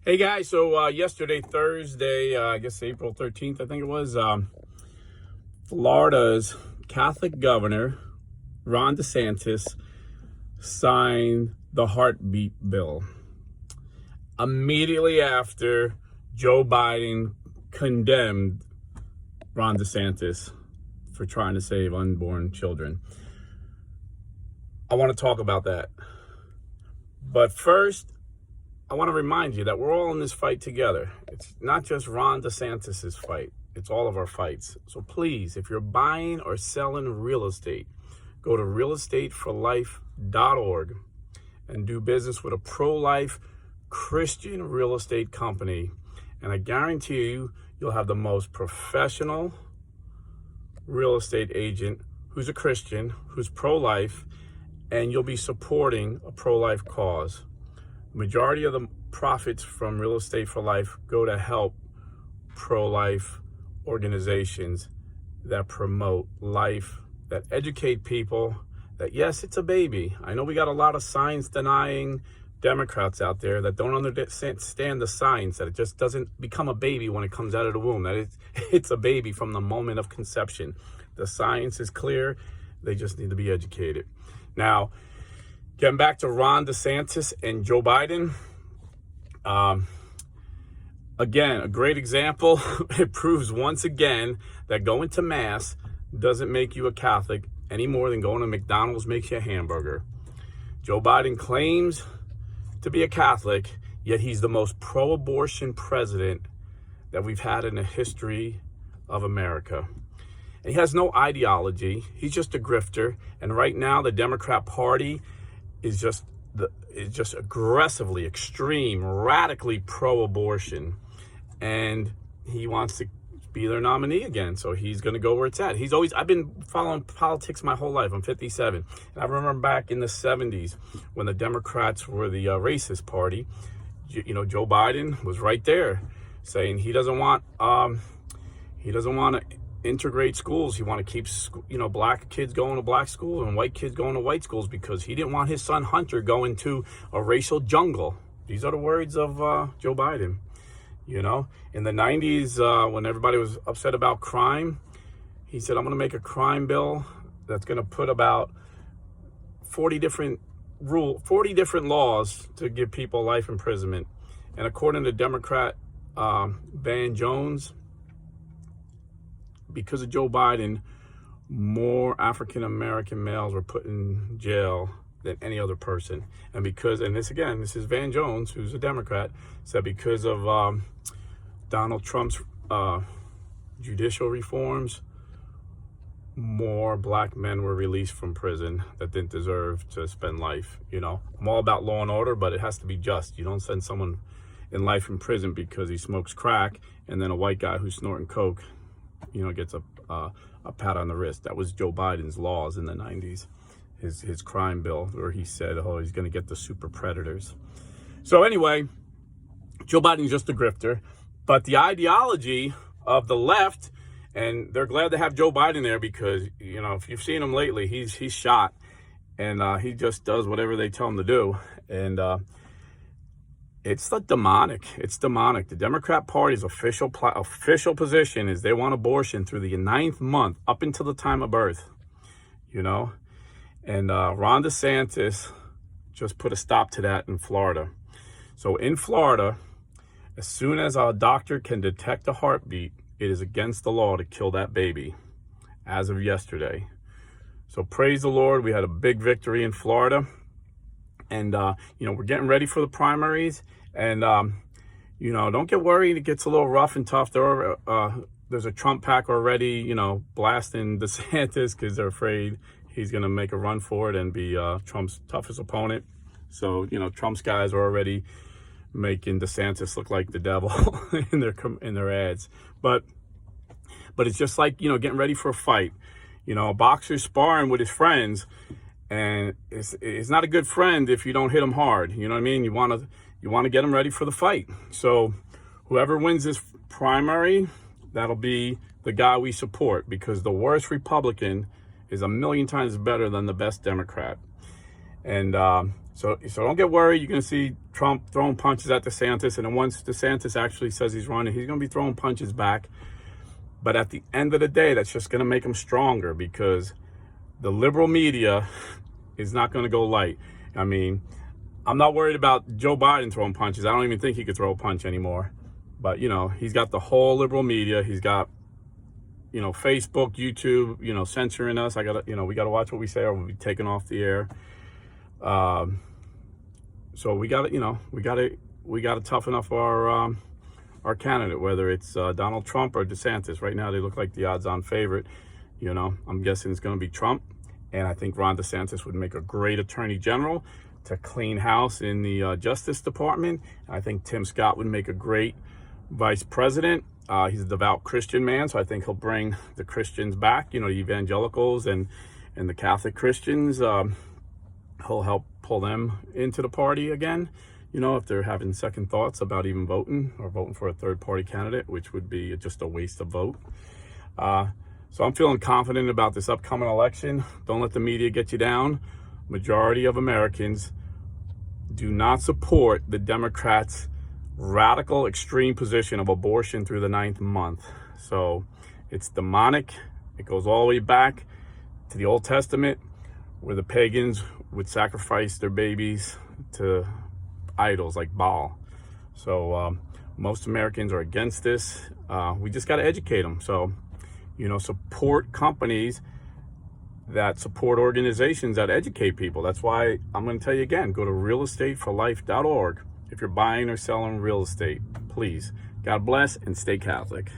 Hey guys, so yesterday, Thursday, I guess April 13th, I think it was, Florida's Catholic governor, Ron Desantis, signed the heartbeat bill. Immediately after Joe Biden condemned Ron DeSantis for trying to save unborn children. I want to talk about that. But first, I want to remind you that we're all in this fight together. It's not just Ron DeSantis' fight. It's all of our fights. So please, if you're buying or selling real estate, go to realestateforlife.org and do business with a pro-life Christian real estate company. And I guarantee you, you'll have the most professional real estate agent who's a Christian, who's pro-life, and you'll be supporting a pro-life cause. Majority of the profits from Real Estate for Life go to help pro-life organizations that promote life, that educate people that, yes, it's a baby. I know we got a lot of science-denying Democrats out there that don't understand the science, that it just doesn't become a baby when it comes out of the womb, that it's a baby from the moment of conception. The science is clear. They just need to be educated. Now, getting back to Ron DeSantis and Joe Biden, again, a great example. It proves once again that going to Mass doesn't make you a Catholic any more than going to McDonald's makes you a hamburger. Joe Biden claims to be a Catholic, yet he's the most pro-abortion president that we've had in the history of America. And he has no ideology. He's just a grifter. And right now, the Democrat Party is just aggressively, extreme, radically pro-abortion, and he wants to be their nominee again. So he's going to go where it's at. I've been following politics my whole life. I'm 57, and I remember back in the 70s when the Democrats were the racist party. Joe Biden was right there saying he doesn't want to integrate schools. He want to keep, black kids going to black schools and white kids going to white schools because he didn't want his son Hunter going to a racial jungle. These are the words of Joe Biden. In the 90s, when everybody was upset about crime, he said, I'm going to make a crime bill that's going to put about 40 different laws to give people life imprisonment. And according to Democrat Van Jones, because of Joe Biden, more African-American males were put in jail than any other person. And this is Van Jones, who's a Democrat, said because of Donald Trump's judicial reforms, more black men were released from prison that didn't deserve to spend life. I'm all about law and order, but it has to be just. You don't send someone in life in prison because he smokes crack, and then a white guy who's snorting coke gets a pat on the wrist. That was Joe Biden's laws in the 90s, his crime bill, where he said, he's going to get the super predators. So anyway, Joe Biden's just a grifter, but the ideology of the left, and they're glad to have Joe Biden there because, if you've seen him lately, he's shot, and he just does whatever they tell him to do. And it's demonic. It's demonic. The Democrat Party's official position is they want abortion through the 9th month, up until the time of birth, And Ron DeSantis just put a stop to that in Florida. So in Florida, as soon as a doctor can detect a heartbeat, it is against the law to kill that baby, as of yesterday. So praise the Lord. We had a big victory in Florida. And, we're getting ready for the primaries. And, don't get worried. It gets a little rough and tough. There's a Trump pack already, blasting DeSantis because they're afraid he's going to make a run for it and be Trump's toughest opponent. So, Trump's guys are already making DeSantis look like the devil in their ads. But it's just like, getting ready for a fight. A boxer's sparring with his friends. And it's not a good friend if you don't hit him hard. You know what I mean? You want to get him ready for the fight. So whoever wins this primary, that'll be the guy we support, because the worst Republican is a million times better than the best Democrat. And so don't get worried. You're going to see Trump throwing punches at DeSantis. And then once DeSantis actually says he's running, he's going to be throwing punches back. But at the end of the day, that's just going to make him stronger, because the liberal media is not going to go light. I mean, I'm not worried about Joe Biden throwing punches. I don't even think he could throw a punch anymore. But, you know, he's got the whole liberal media. He's got, you know, Facebook, YouTube, you know, censoring us. We got to watch what we say, or we'll be taken off the air. So we got to toughen up our candidate, whether it's Donald Trump or DeSantis. Right now, they look like the odds-on favorite. You know, I'm guessing it's going to be Trump. And I think Ron DeSantis would make a great attorney general to clean house in the Justice Department. And I think Tim Scott would make a great vice president. He's a devout Christian man, so I think he'll bring the Christians back, you know, the evangelicals and the Catholic Christians. He'll help pull them into the party again, you know, if they're having second thoughts about even voting or voting for a third-party candidate, which would be just a waste of vote. So I'm feeling confident about this upcoming election. Don't let the media get you down. Majority of Americans do not support the Democrats' radical extreme position of abortion through the 9th month. So it's demonic. It goes all the way back to the Old Testament, where the pagans would sacrifice their babies to idols like Baal. So most Americans are against this. We just got to educate them. So, you know, support companies that support organizations that educate people. That's why I'm going to tell you again, go to realestateforlife.org if you're buying or selling real estate. Please. God bless and stay Catholic.